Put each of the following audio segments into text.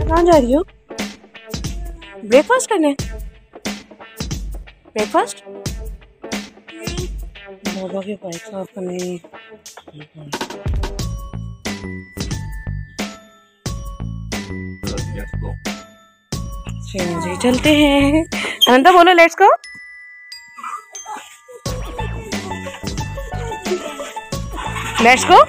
कहाँ जा रही हो? ब्रेकफास्ट करने? ब्रेकफास्ट? बाबा के बाइक साफ करने। जी चलते हैं। अनंता बोलो let's go. Let's go.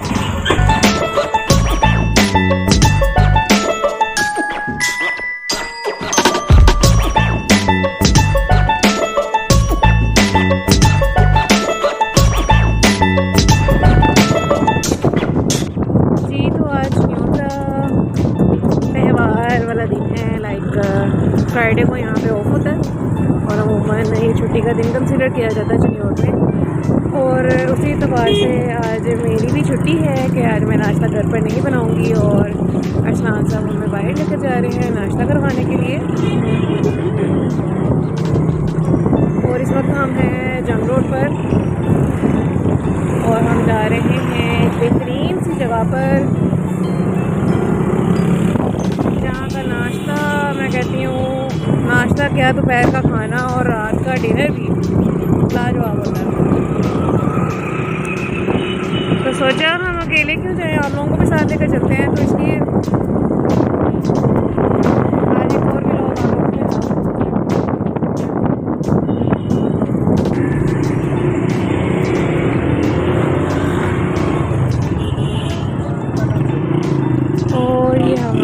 Friday को यहाँ पे ऑफ होता है और अमूमन ये छुट्टी का दिन कंसिडर किया जाता है चिन्योट में। और उसी एतबार से आज मेरी भी छुट्टी है कि आज मैं नाश्ता घर पर नहीं बनाऊँगी और अरसलान साहब हमें बाहर लेकर जा रहे हैं नाश्ता करवाने के लिए। और इस वक्त हम हैं जंग रोड पर और हम जा रहे हैं एक बेहतरीन सी जगह पर जहाँ का नाश्ता मैं कहती हूँ नाश्ता क्या दोपहर का खाना और रात का डिनर भी लाजवाब होता है। तो सोचा हम अकेले क्यों जाएं, आप लोगों को भी साथ लेकर चलते हैं। तो इसलिए आज एक और भी लोग और ये हम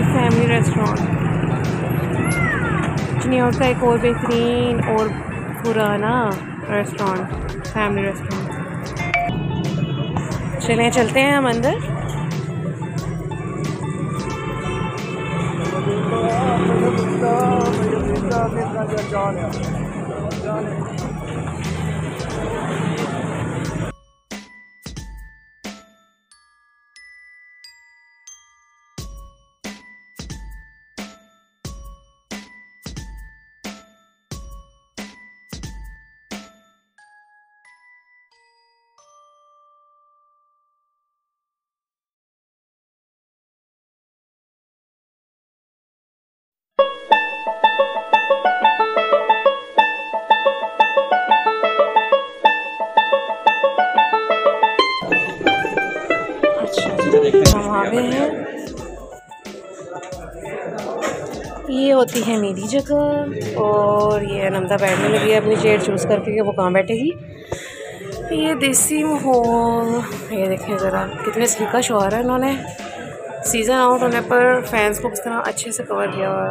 फैमिली रेस्टोरेंट चिन्योट का एक और बेहतरीन और पुराना रेस्टोरेंट फैमिली रेस्टोरेंट। चलें चलते हैं हम अंदर। हम आ गए हैं। ये होती है मेरी जगह और ये अनंता बैठने लगी है अपनी चेयर चूज़ करके कि वो कहाँ बैठेगी। ये देसी माहौल ये देखें ज़रा कितने सलीका शौहर है इन्होंने। सीज़न आउट होने पर फैंस को किस तरह अच्छे से कवर किया हुआ।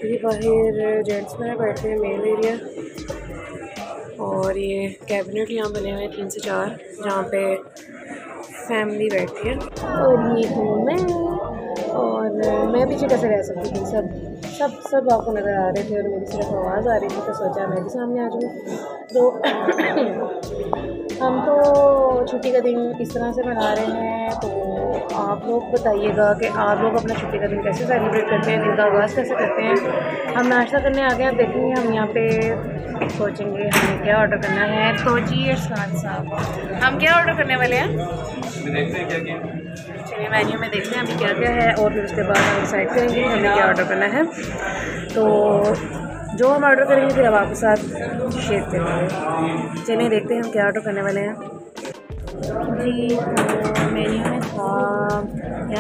ये बाहर जेंट्स में बैठे हैं मेल एरिया और ये कैबिनेट यहाँ बने हुए हैं 3 से 4 जहाँ पे फैमिली बैठती है। और ये हूँ मैं और मैं पीछे कैसे रह सकती थी, सब आपको नज़र आ रहे थे और मेरी सिर्फ आवाज़ आ रही थी तो सोचा मैं भी सामने आ जाऊँ। तो हम तो छुट्टी का दिन इस तरह से मना रहे हैं। तो आप लोग बताइएगा कि आप लोग अपना छुट्टी का दिन कैसे सेलिब्रेट करते हैं, दिन का आगाज़ कैसे करते हैं। हम नाश्ता करने आ गए, आप देखेंगे हम यहाँ पे सोचेंगे हमें क्या ऑर्डर करना है। तो जी इरशाद साहब हम क्या ऑर्डर करने वाले हैं, चलिए मेन्यू में देखते हैं अभी क्या क्या है और फिर उसके बाद हम डिसाइड करेंगे कि हमें क्या ऑर्डर करना है। तो जो हम ऑर्डर करेंगे फिर अब आपके साथ शेयर करेंगे। चलिए देखते हैं हम क्या ऑर्डर करने वाले हैं। जी तो मेन्यू में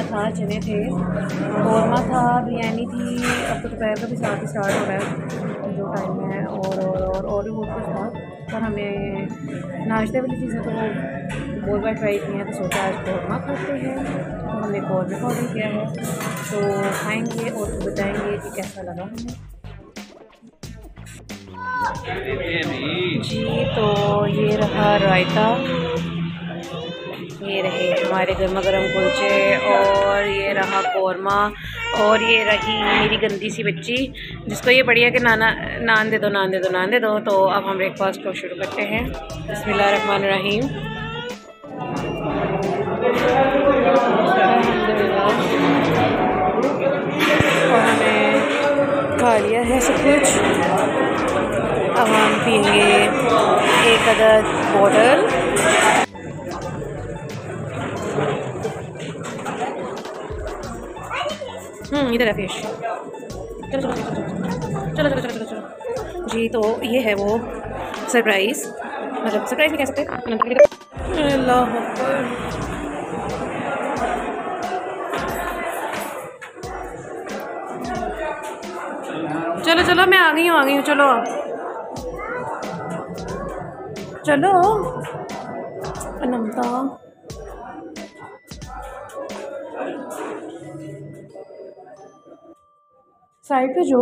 था चने थे, कौरमा था, बिरयानी थी। अब तो दोपहर का भी साथ ही स्टार्ट हो रहा है जो टाइम है और भी बहुत कुछ था। पर हमें नाश्ते वाली चीज़ें तो वो बहुत बार ट्राई की हैं तो सोचा आज कौरमा खाते हैं। तो हमने कौरमा ऑर्डर किया है तो खाएँगे और फिर बताएँगे कि कैसा लगा हमें। जी तो ये रहा रायता, ये रहे हमारे गर्मा गर्म कुलचे और ये रहा कौरमा और ये रही मेरी गंदी सी बच्ची जिसको ये बढ़िया कि नान दे दो। तो अब हम ब्रेकफास्ट को शुरू करते हैं। बिस्मिल्लाहिर्रहमानिर्रहीम। और हमने खा लिया है सब कुछ। अब हम पिएंगे 1 का द बॉटल। इधर है फिश। चलो चलो चलो चलो चलो चलो चलो जी। तो ये है वो सरप्राइज़, मतलब सरप्राइज़ नहीं कह सकते। अल्लाह अकबर। चलो चलो मैं आ गई हूँ चलो चलो अनंता। साइड पे जो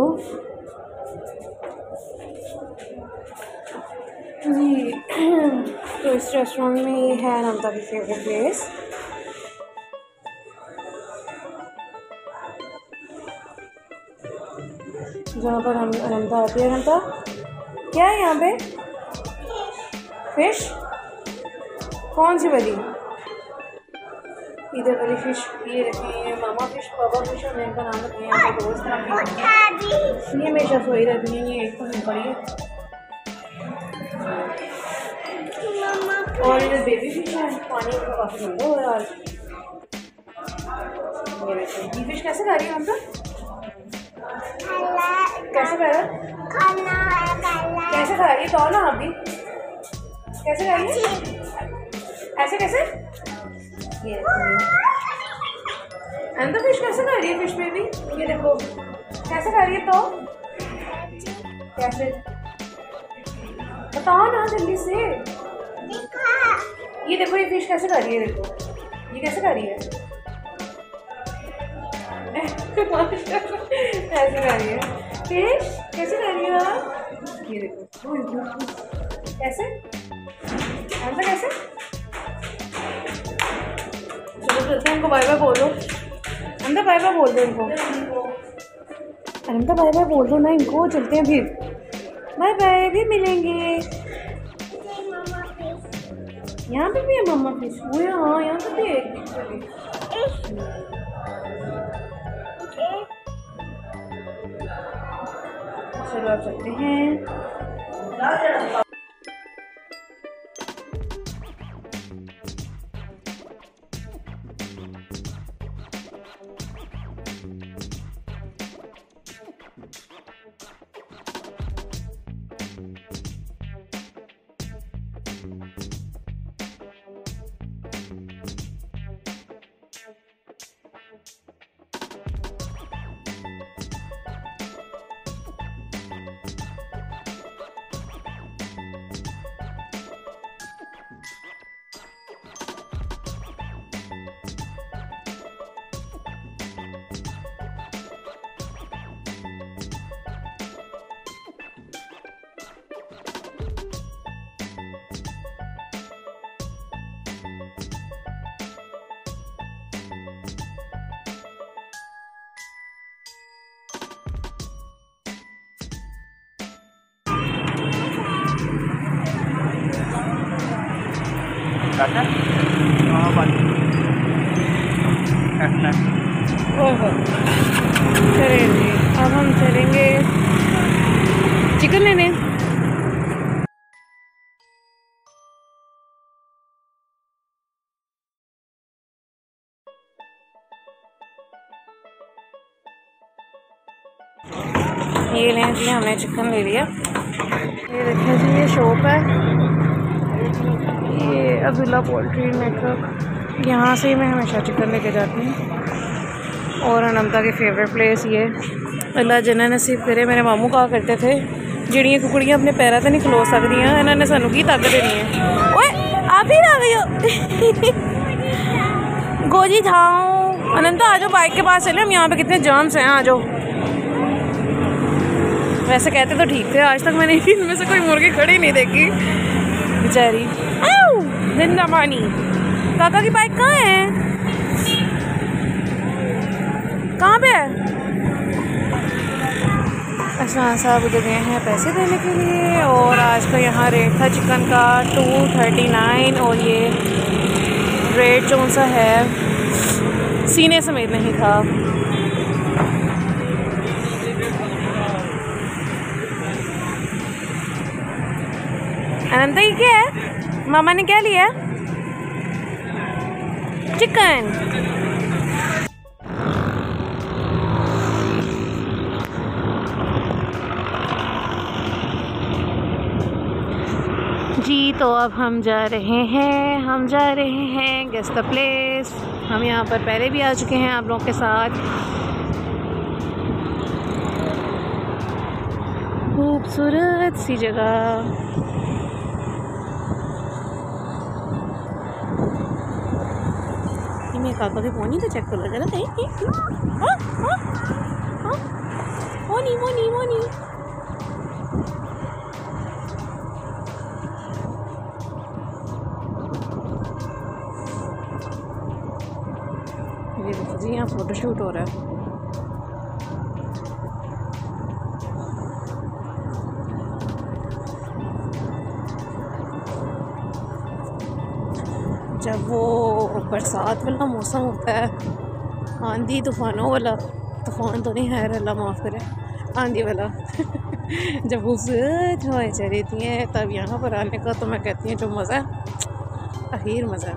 जी। तो इस रेस्टोरेंट में ये है अनंता की फेवरेट प्लेस। जहाँ पर हम अनंता आती है। अनंता क्या है यहाँ पे? फिश? कौन सी वाली? इधर वाली फिश ये रखी है मामा फिश, पापा फिश और मैं इनका नाम रखी है। यहाँ पे दोस्त ये हमेशा सोई रहती है, ये एक तो नहीं पड़ी है। और इधर बेबी फिश है, पानी का काफ़ी ठंडा हो रहा है आज। ये फिश कैसे खा रही है अनंता? कैसे खा रहा है? कैसे खा रही है? तो ना अभी कैसे खा रही है? ऐसे कैसे? ये अनंता फिश कैसे खा रही है? फिश बेबी ये देखो कैसे खा रही है। तो कैसे बताओ ना जल्दी से। ये देखो ये फिश कैसे खा रही है। देखो ये कैसे खा रही है। ऐसे खा रही है फिश। कैसे खा रही है आप? ये देखो कैसे अनंता कैसे। चलो चलते हैं, इनको बाय बाय बोल दो। अनंता बाय बाय बोल दो इनको। अनंता बाय बाय बोल दो ना इनको। चलते हैं फिर, बाय बाय, फिर मिलेंगे। यहाँ पे भी है मम्मा फिश। वो हाँ यहाँ पे भी है। चलो आप चलते हैं। चलिए अब हम चलेंगे चिकन लेने। ये लें जी, हमने चिकन ले लिया। ये देखिए जी, ये शॉप है, ये अब्दुल्ला पोल्ट्री नेटवर्क। यहाँ से ही मैं हमेशा चिकन लेके जाती हूँ। और अनंता की फेवरेट प्लेस ये। अल्लाह जन्नत नसीब करे। मेरे मामू कहा करते थे जिड़ियाँ कुकड़ियाँ अपने पैरों से नहीं खलो सकदियाँ, इन्होंने सानू की ताकत देनी है। ओए आप ही आ गई हो। गोजी थाओ। अनंता आ जाओ, बाइक के पास चले हम। यहाँ पे कितने जर्म्स हैं, आ जाओ। वैसे कहते तो ठीक थे, आज तक मैंने इनमें से कोई मुर्गी खड़ी नहीं देखी बेचारी। जिंदा पानी। काका की बाइक कहाँ है? कहाँ पे है? अच्छा साहब उधर गए हैं पैसे देने के लिए। और आज का यहाँ रेट था चिकन का 239। और ये रेट जो सा है सीने समेत नहीं था। अनंता ये क्या है? मामा ने क्या लिया? चिकन। जी तो अब हम जा रहे हैं गेस द प्लेस। हम यहाँ पर पहले भी आ चुके हैं आप लोगों के साथ। खूबसूरत सी जगह। ये मेरे काका के फोन ही तो चेक कर लो जरा। मोनी मोनी मोनी। ये देखो जी यहाँ फोटोशूट हो रहा है। जब वो बरसात वाला मौसम होता है, आंधी तूफानों वाला, तूफान तो नहीं है अल्लाह माफ़ करे, आंधी वाला जब खूबसूरत हवाएं चल रही हैं तब यहाँ पर आने का तो मैं कहती हूँ जो मज़ा, आखिर मज़ा।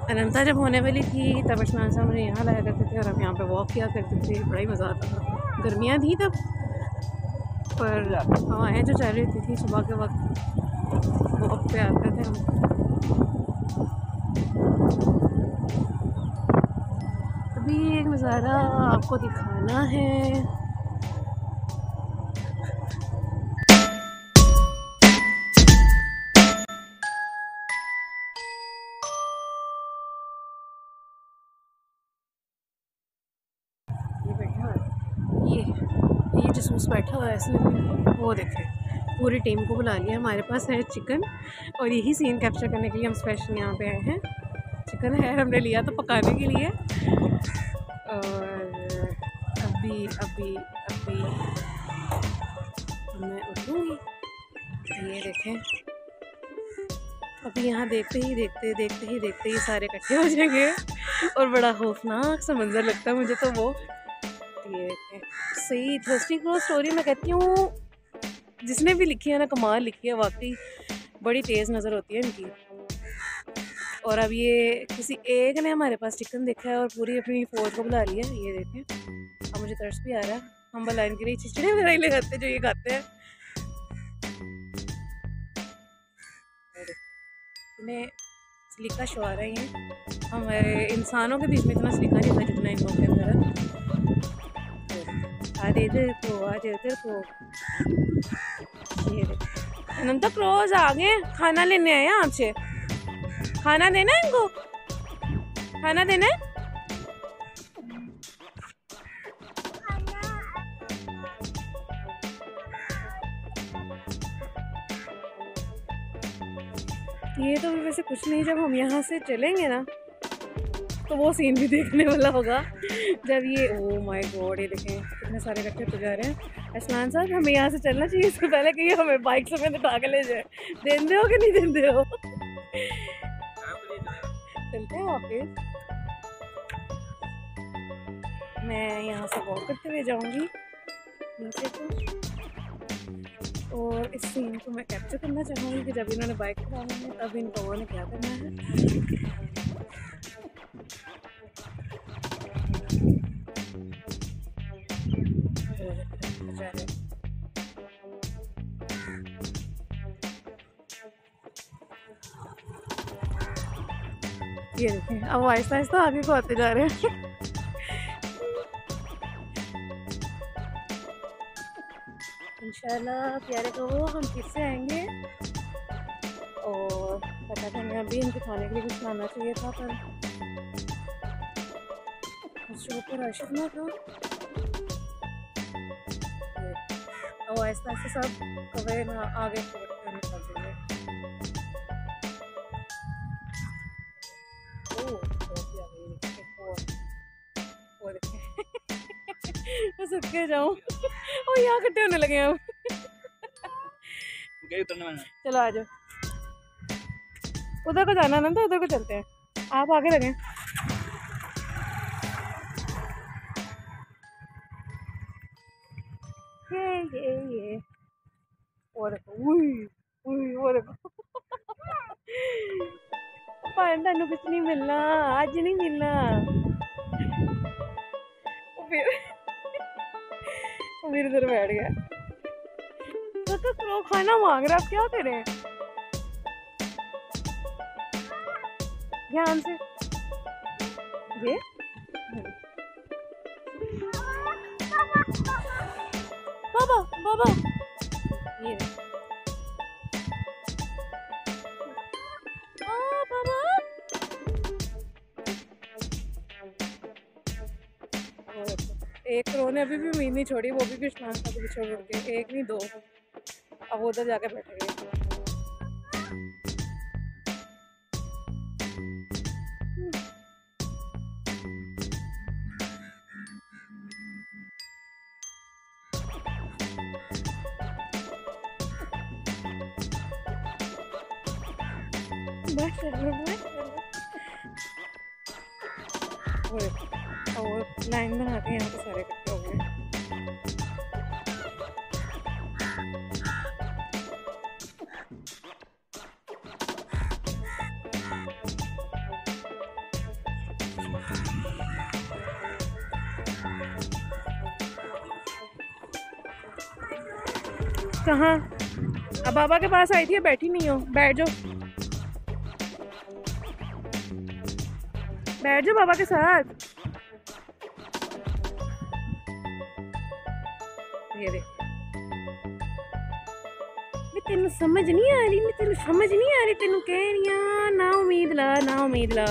अनंता जब होने वाली थी तब अशनान साहब मुझे यहाँ लाया करते थे और हम यहाँ पे वॉक किया करते थे। बड़ा ही मज़ा आता था। गर्मियाँ थी तब, पर हवाएँ जो चल रही थी सुबह के वक्त वॉक पे आते थे हम। अभी एक नज़ारा आपको दिखाना है। ये जसूस बैठा हुआ है इसमें, वो देखे पूरी टीम को बुला लिया। हमारे पास है चिकन और यही सीन कैप्चर करने के लिए हम स्पेशल यहाँ पे आए हैं। चिकन है, हमने लिया तो पकाने के लिए। और अभी अभी अभी मैं उठूँगी। ये देखें, अभी यहाँ देखते ही ये सारे इकट्ठे हो जाएंगे और बड़ा खौफनाक सा मंजर लगता है मुझे तो वो। ये सही थर्स्टी क्रॉस स्टोरी मैं कहती हूँ जिसने भी लिखी है ना, कमाल लिखी है वाकई, बड़ी तेज़ नज़र होती है इनकी। और अब ये किसी एक ने हमारे पास चिकन देखा है और पूरी अपनी फौज को बुला लिया। ये देखें, अब मुझे तरस भी आ रहा है। हम बुला इनके लिए चिचड़े वगैरह ही ले जाते हैं जो ये खाते हैं। इन्हें सलीका शुआरा ही है, हमारे इंसानों के बीच में इतना सलीका नहीं था जितना इन लोगों के अंदर है। आधे इधर को आधे उधर को। ये अनंता क्रोज आ गए, खाना लेने आए हैं आपसे। खाना देना है इनको, खाना देना है। ये तो वैसे कुछ नहीं, जब हम यहाँ से चलेंगे ना तो वो सीन भी देखने वाला होगा जब ये, ओ माय गॉड, ये देखें कितने सारे इकट्ठे तो जा रहे हैं। अशनान साहब हमें यहाँ से चलना चाहिए, इससे पहले कि हमें बाइक से मैंने उठा के ले जाए। देंदे हो कि नहीं देंदे हो? चलते हैं वापस। मैं यहाँ से वॉक करते हुए जाऊँगी नीचे को, और इस सीन को मैं कैप्चर करना चाहूँगी कि जब इन्होंने बाइक चलाना है तब इन लोगों ने क्या करना है। ये देखें, अब आहिस्ता आहिस्ता आगे को आते जा रहे हैं। इंशाल्लाह प्यारे को हम फिर से आएंगे और पता करने अभी इनके खाने के लिए कुछ लाना चाहिए था, पर शो पर राशिद ना था। और आहिस्ता आहिस्ता सब कवे ना आगे निकल जाएंगे। मैं सबके जाऊँ और यहाँ इकट्ठे होने लगे हैं। चलो आ जाओ, उधर को जाना ना, तो उधर को चलते हैं, आप आगे लगे। ये वो देखो, वो देखो पांडा नु कुछ नहीं मिलना, आज नहीं मिलना। फिर इधर बैठ गया। तो क्रो खाना मांग रहा, अब क्या करें? ध्यान से ये बाबा बाबा ये बाबा। एक क्रो ने अभी भी उम्मीद नहीं छोड़ी, वो भी स्नान का पीछे छोड़ के, एक नहीं दो, अब उधर जाके बैठेंगे। और लाइन बनाते हैं, यहाँ पे सारे इकट्ठे हो गए। कहाँ? अब बाबा के पास आई थी, बैठी नहीं हो, बैठ जाओ, बैठ जाओ बाबा के साथ। ये देख, मैं तेन समझ नहीं आ रही, मैं तेन समझ नहीं आ रही, तेन कह रही हूं ना उम्मीद ला, ना उम्मीद ला,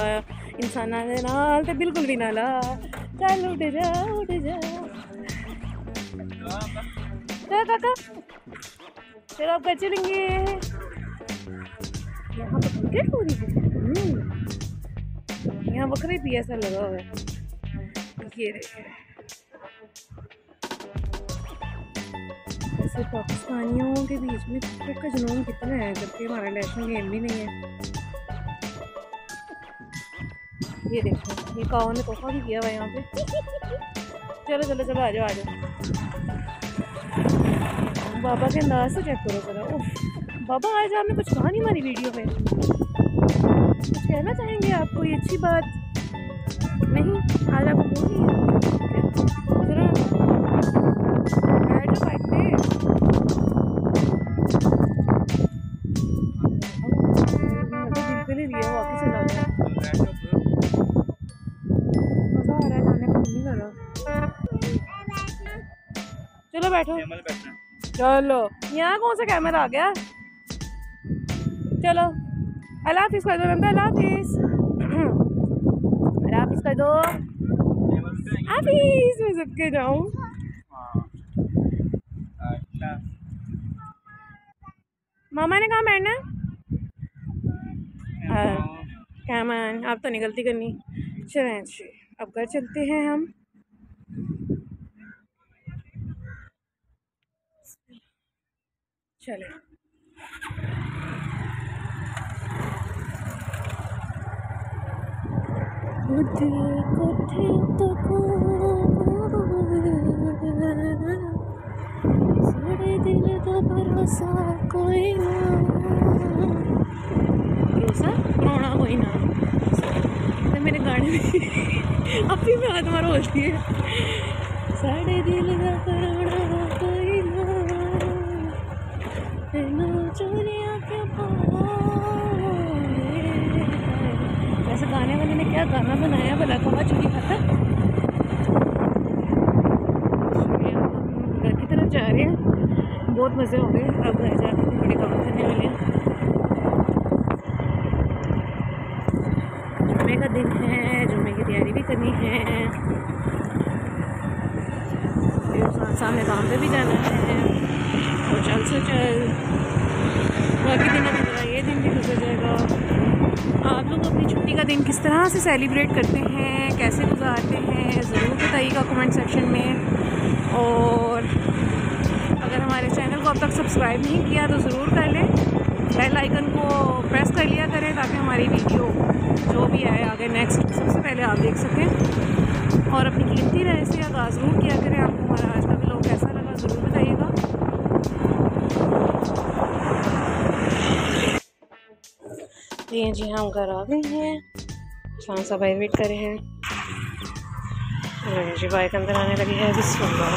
इंसाना दे नाल ते बिल्कुल भी ना ला, चल उठ जा उठ जा। क्या काका, चलो आप घर चलेंगे। यहाँ पर क्रिकेट हो रही है, यहाँ बकरे भी ऐसा लगा हुआ है। ये ऐसे पाकिस्तानियों के बीच में क्रिकेट का जुनून कितना है, जबकि हमारा नेशनल गेम भी नहीं है। ये देखो, ये काओ ने तोहफा भी किया हुआ यहाँ पे। चलो चलो चलो, आ जाओ आ जाओ। बाबा के अंदाज से चेक करो जरा। उफ बाबा, आज आपने कुछ कहा नहीं हमारी वीडियो में, कुछ कहना चाहेंगे आप? कोई अच्छी बात नहीं आज आपको बोलनी है? जरा बैठ जाओ बाइक पे। दिल पे नहीं लिया, वापस चला गया। मजा आ रहा है खाने को, नहीं कर रहा। चलो बैठो, चलो। यहाँ कौन सा कैमरा आ गया? चलो अल्लाह हाफिज़ कर दो, अल्लाह हाफिज़, अल्लाह हाफिज़ कर दो। हाफिज़ मैं सबके जाऊँ। मामा ने कहा बैठना? कैमन, आप तो नहीं गलती करनी। चलें अच्छे, अब घर चलते हैं हम। चले दिल का भरोसा कोई ना, भरोसा रोना कोई ना। तो मेरे गाने में अपनी में हाथ मारो होती है। साढ़े दिल का रोना कोई ना, चोरियां के ऐसे गाने वाले ने क्या गाना बनाया भला, कहाँ चोरी खाता। घर की तरफ जा रहे हैं, बहुत मज़े हो गए। अब घर जाकर बड़े काम करने वाले हैं। जुम्मे का दिन है, जुम्मे की तैयारी भी करनी है, सामने काम पे भी जाना है। तो चल से चल, बाकी दिन अभी मेरा ये दिन भी गुजर जाएगा। आप लोग अपनी छुट्टी का दिन किस तरह से सेलिब्रेट करते हैं, कैसे गुजारते हैं, ज़रूर बताइएगा कमेंट सेक्शन में। और अगर हमारे चैनल को अब तक सब्सक्राइब नहीं किया तो ज़रूर कर लें, बेल आइकन को प्रेस कर लिया करें, ताकि हमारी वीडियो जो भी आए आगे नेक्स्ट सबसे पहले आप देख सकें। और अपनी कीमती राय से आगाज़ ज़रूर किया करें। आपको हमारा आज का व्लॉग कैसा लगा ज़रूर बताइए। हैं जी, हम घर आ गए हैं। शाम सा भाई वेट करे हैं जी, बाइक अंदर आने लगी है। बिस्मिल्लाह।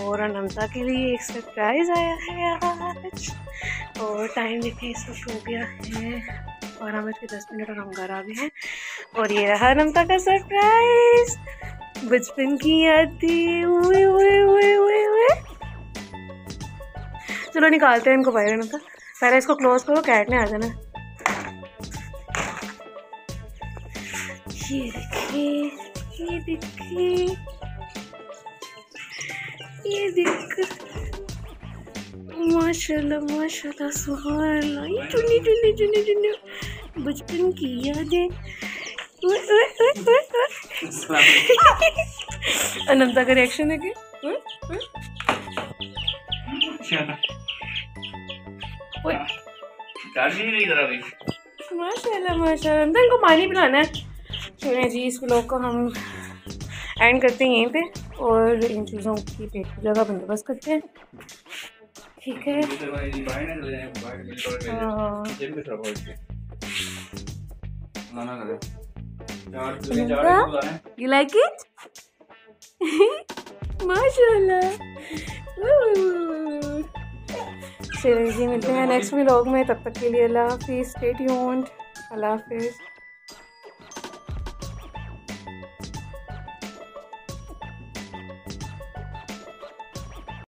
और अनंता के लिए एक सरप्राइज आया है आज। और टाइम देखिए इस वक्त हो गया है 12:10 और हम घर आ गए हैं। और ये रहा अनंता का सरप्राइज। बचपन की याद थी। उए उए उए उए उए। चलो निकालते हैं इनको बाहर। अनंता पहले इसको क्लोज करो, कैट ने आ जाना। ये देखिए, ये देखिए, ये देख, माशाल्लाह माशाल्लाह सुभान अल्लाह। ये चुन्नी चुन्नी चुन्नी चुन्नी बचपन की यादें। अनंता का रिएक्शन है कि माशाल्लाह माशाल्लाह। अनंता इनको पानी पिलाना है। चलिए जी, इस व्लॉग को हम एंड करते हैं यहीं पे और इन चीज़ों की पेट जगह बंदोबस्त करते हैं। ठीक है। You like it? माशाल्लाह। चलिए जी, मिलते हैं नेक्स्ट व्लॉग में। तब तक के लिए अल्लाह हाफिज़। Stay tuned. अल्लाह हाफिज़।